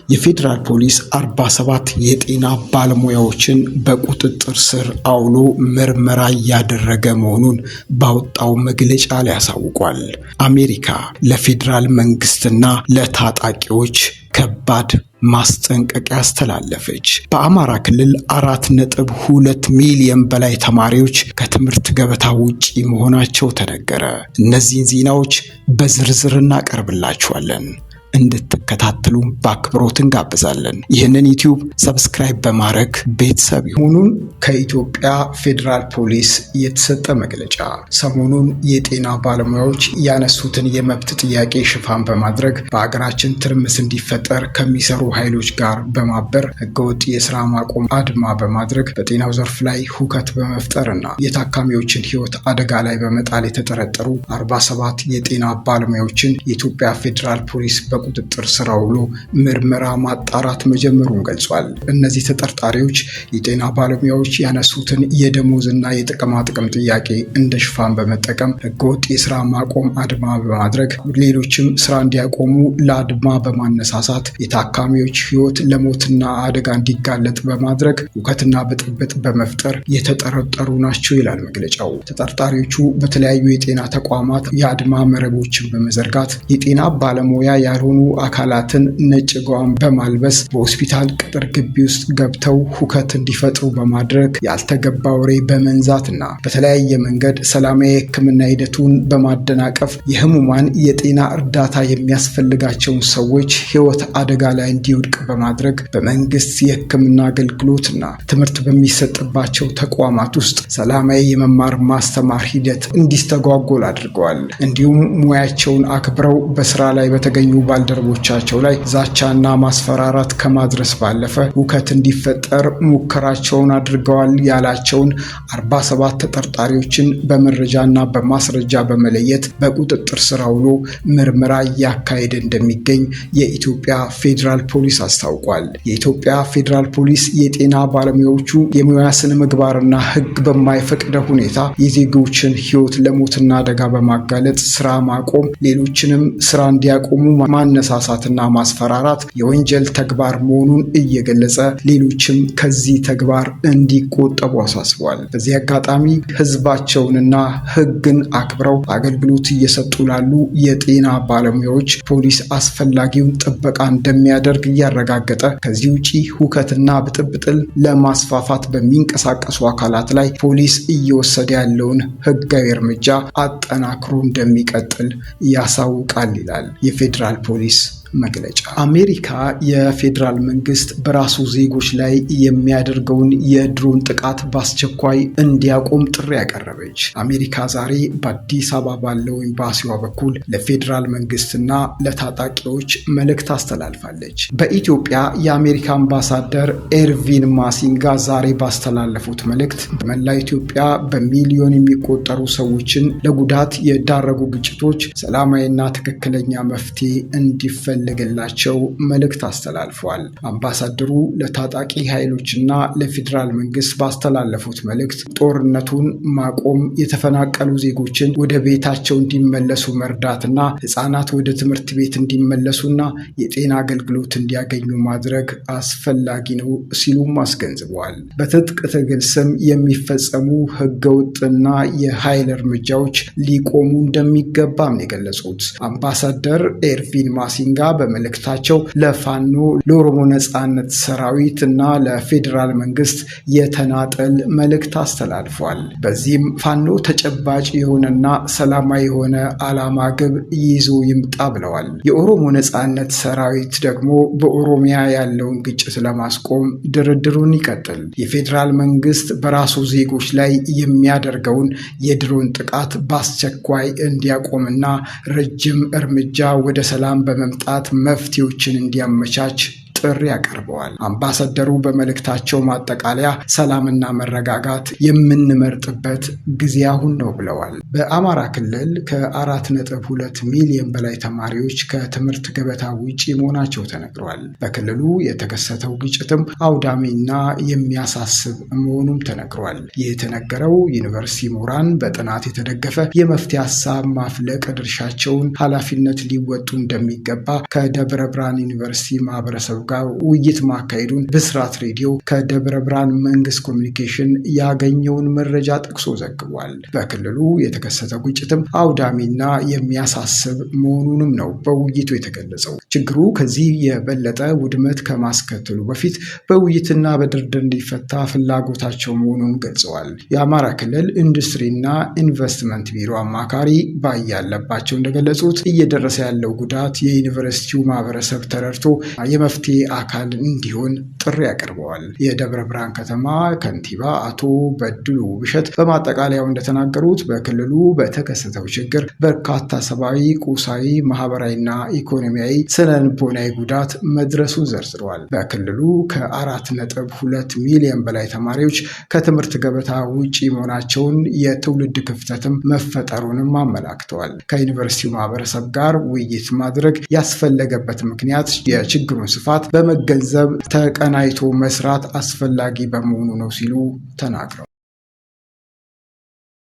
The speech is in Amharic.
የፌዴራል ፖሊስ 47 የጤና ባለሙያዎችን በቁጥጥር ስር አውሎ ምርመራ እያደረገ መሆኑን ባወጣው መግለጫ ላይ አሳውቋል። አሜሪካ ለፌዴራል መንግስትና ለታጣቂዎች ከባድ ማስጠንቀቂያ አስተላለፈች። በአማራ ክልል 4.2 ሚሊዮን በላይ ተማሪዎች ከትምህርት ገበታ ውጪ መሆናቸው ተነገረ። እነዚህን ዜናዎች በዝርዝር እናቀርብላችኋለን። እንድትከታተሉ በአክብሮት እንጋብዛለን። ይህንን ዩቲዩብ ሰብስክራይብ በማድረግ ቤተሰብ ይሁኑን። ከኢትዮጵያ ፌዴራል ፖሊስ የተሰጠ መግለጫ። ሰሞኑን የጤና ባለሙያዎች ያነሱትን የመብት ጥያቄ ሽፋን በማድረግ በአገራችን ትርምስ እንዲፈጠር ከሚሰሩ ኃይሎች ጋር በማበር ህገወጥ የስራ ማቆም አድማ በማድረግ በጤናው ዘርፍ ላይ ሁከት በመፍጠርና የታካሚዎችን ህይወት አደጋ ላይ በመጣል የተጠረጠሩ 47 የጤና ባለሙያዎችን የኢትዮጵያ ፌዴራል ፖሊስ በቁጥጥር ስር አውሎ ምርመራ ማጣራት መጀመሩን ገልጿል። እነዚህ ተጠርጣሪዎች የጤና ባለሙያዎች ያነሱትን የደሞዝና የጥቅማ ጥቅም ጥያቄ እንደ ሽፋን በመጠቀም ህገወጥ የስራ ማቆም አድማ በማድረግ ሌሎችም ስራ እንዲያቆሙ ለአድማ በማነሳሳት የታካሚዎች ህይወት ለሞትና አደጋ እንዲጋለጥ በማድረግ ሁከትና ብጥብጥ በመፍጠር የተጠረጠሩ ናቸው ይላል መግለጫው። ተጠርጣሪዎቹ በተለያዩ የጤና ተቋማት የአድማ መረቦችን በመዘርጋት የጤና ባለሙያ ያልሆኑ አካላትን ነጭ ጋውን በማልበስ በሆስፒታል ቅጥር ግቢ ውስጥ ገብተው ሁከት እንዲፈጥሩ በማድረግ ያልተገባ ወሬ በመንዛትና በተለያየ መንገድ ሰላማዊ የህክምና ሂደቱን በማደናቀፍ የህሙማን የጤና እርዳታ የሚያስፈልጋቸውን ሰዎች ህይወት አደጋ ላይ እንዲወድቅ በማድረግ በመንግስት የህክምና አገልግሎትና ትምህርት በሚሰጥባቸው ተቋማት ውስጥ ሰላማዊ የመማር ማስተማር ሂደት እንዲስተጓጎል አድርገዋል። እንዲሁም ሙያቸውን አክብረው በስራ ላይ በተገኙ ባልደረቦቻቸው ላይ ዛቻና ማስፈራራት ከማድረስ ባለፈ ሁከት እንዲፈጠር ሙከራቸውን አድርገዋል ያላቸውን 47 ተጠርጣሪዎችን በመረጃና በማስረጃ በመለየት በቁጥጥር ስር አውሎ ምርመራ እያካሄደ እንደሚገኝ የኢትዮጵያ ፌዴራል ፖሊስ አስታውቋል። የኢትዮጵያ ፌዴራል ፖሊስ የጤና ባለሙያዎቹ የሙያ ስነ ምግባርና ህግ በማይፈቅደው ሁኔታ የዜጎችን ህይወት ለሞትና አደጋ በማጋለጥ ስራ ማቆም፣ ሌሎችንም ስራ እንዲያቆሙ ማነሳሳትና ማስፈራራት የወንጀል ተግባር መሆኑን እየገለጸ ሌሎችም ከዚህ ተግባር እንዲቆጠቡ አሳስቧል። በዚህ አጋጣሚ ህዝባቸውንና ህግን አክብረው አገልግሎት እየሰጡ ላሉ የጤና ባለሙያዎች ፖሊስ አስፈላጊውን ጥበቃ እንደሚያደርግ እያረጋገጠ ከዚህ ውጪ ሁከትና ብጥብጥን ለማስፋፋት በሚንቀሳቀሱ አካላት ላይ ፖሊስ እየወሰደ ያለውን ህጋዊ እርምጃ አጠናክሮ እንደሚቀጥል ያሳውቃል ይላል የፌዴራል ፖሊስ መግለጫ። አሜሪካ የፌዴራል መንግስት በራሱ ዜጎች ላይ የሚያደርገውን የድሮን ጥቃት በአስቸኳይ እንዲያቆም ጥሪ ያቀረበች። አሜሪካ ዛሬ በአዲስ አበባ ባለው ኤምባሲዋ በኩል ለፌዴራል መንግስትና ለታጣቂዎች መልእክት አስተላልፋለች። በኢትዮጵያ የአሜሪካ አምባሳደር ኤርቪን ማሲንጋ ዛሬ ባስተላለፉት መልእክት በመላ ኢትዮጵያ በሚሊዮን የሚቆጠሩ ሰዎችን ለጉዳት የዳረጉ ግጭቶች ሰላማዊና ትክክለኛ መፍትሄ እንዲፈለግላቸው መልእክት አስተላልፈዋል። አምባሳደሩ ለታጣቂ ኃይሎችና ለፌዴራል መንግስት ባስተላለፉት መልእክት ጦርነቱን ማቆም፣ የተፈናቀሉ ዜጎችን ወደ ቤታቸው እንዲመለሱ መርዳትና ህፃናት ወደ ትምህርት ቤት እንዲመለሱና የጤና አገልግሎት እንዲያገኙ ማድረግ አስፈላጊ ነው ሲሉም አስገንዝበዋል። በትጥቅ ትግል ስም የሚፈጸሙ ህገወጥና የኃይል እርምጃዎች ሊቆሙ እንደሚገባም የገለጹት አምባሳደር ኤርቪን ማሲንጋ በመልእክታቸው ለፋኖ፣ ለኦሮሞ ነጻነት ሰራዊት እና ለፌዴራል መንግስት የተናጠል መልእክት አስተላልፏል። በዚህም ፋኖ ተጨባጭ የሆነና ሰላማዊ የሆነ ዓላማ ግብ ይዞ ይምጣ ብለዋል። የኦሮሞ ነጻነት ሰራዊት ደግሞ በኦሮሚያ ያለውን ግጭት ለማስቆም ድርድሩን ይቀጥል። የፌዴራል መንግስት በራሱ ዜጎች ላይ የሚያደርገውን የድሮን ጥቃት በአስቸኳይ እንዲያቆምና ረጅም እርምጃ ወደ ሰላም በመምጣት መፍትሄዎችን እንዲያመቻች ጥሪ ያቀርበዋል። አምባሳደሩ በመልእክታቸው ማጠቃለያ ሰላምና መረጋጋት የምንመርጥበት ጊዜ አሁን ነው ብለዋል። በአማራ ክልል ከ4.2 ሚሊዮን በላይ ተማሪዎች ከትምህርት ገበታ ውጪ መሆናቸው ተነግሯል። በክልሉ የተከሰተው ግጭትም አውዳሚና የሚያሳስብ መሆኑም ተነግሯል። ይህ የተነገረው ዩኒቨርሲቲ ምሁራን በጥናት የተደገፈ የመፍትሄ ሀሳብ ማፍለቅ ድርሻቸውን ኃላፊነት ሊወጡ እንደሚገባ ከደብረ ብርሃን ዩኒቨርሲቲ ማህበረሰብ ጋር ውይይት ማካሄዱን ብስራት ሬዲዮ ከደብረ ብርሃን መንግስት ኮሚኒኬሽን ያገኘውን መረጃ ጠቅሶ ዘግቧል። በክልሉ የተከሰተው ግጭትም አውዳሚና የሚያሳስብ መሆኑንም ነው በውይይቱ የተገለጸው። ችግሩ ከዚህ የበለጠ ውድመት ከማስከተሉ በፊት በውይይትና በድርድር እንዲፈታ ፍላጎታቸው መሆኑን ገልጸዋል። የአማራ ክልል ኢንዱስትሪና ኢንቨስትመንት ቢሮ አማካሪ ባያለባቸው እንደገለጹት እየደረሰ ያለው ጉዳት የዩኒቨርሲቲው ማህበረሰብ ተረድቶ የመፍትሄ አካል እንዲሆን ጥሪ አቅርበዋል። የደብረ ብርሃን ከተማ ከንቲባ አቶ በድሉ ብሸት በማጠቃለያው እንደተናገሩት በክልሉ በተከሰተው ችግር በርካታ ሰብአዊ፣ ቁሳዊ፣ ማህበራዊና ኢኮኖሚያዊ ስነ-ልቦናዊ ጉዳት መድረሱን ዘርዝረዋል። በክልሉ ከ4.2 ሚሊዮን በላይ ተማሪዎች ከትምህርት ገበታ ውጪ መሆናቸውን፣ የትውልድ ክፍተትም መፈጠሩንም አመላክተዋል። ከዩኒቨርሲቲው ማህበረሰብ ጋር ውይይት ማድረግ ያስፈለገበት ምክንያት የችግሩን ስፋት በመገንዘብ ተቀናይቶ መስራት አስፈላጊ በመሆኑ ነው ሲሉ ተናግረዋል።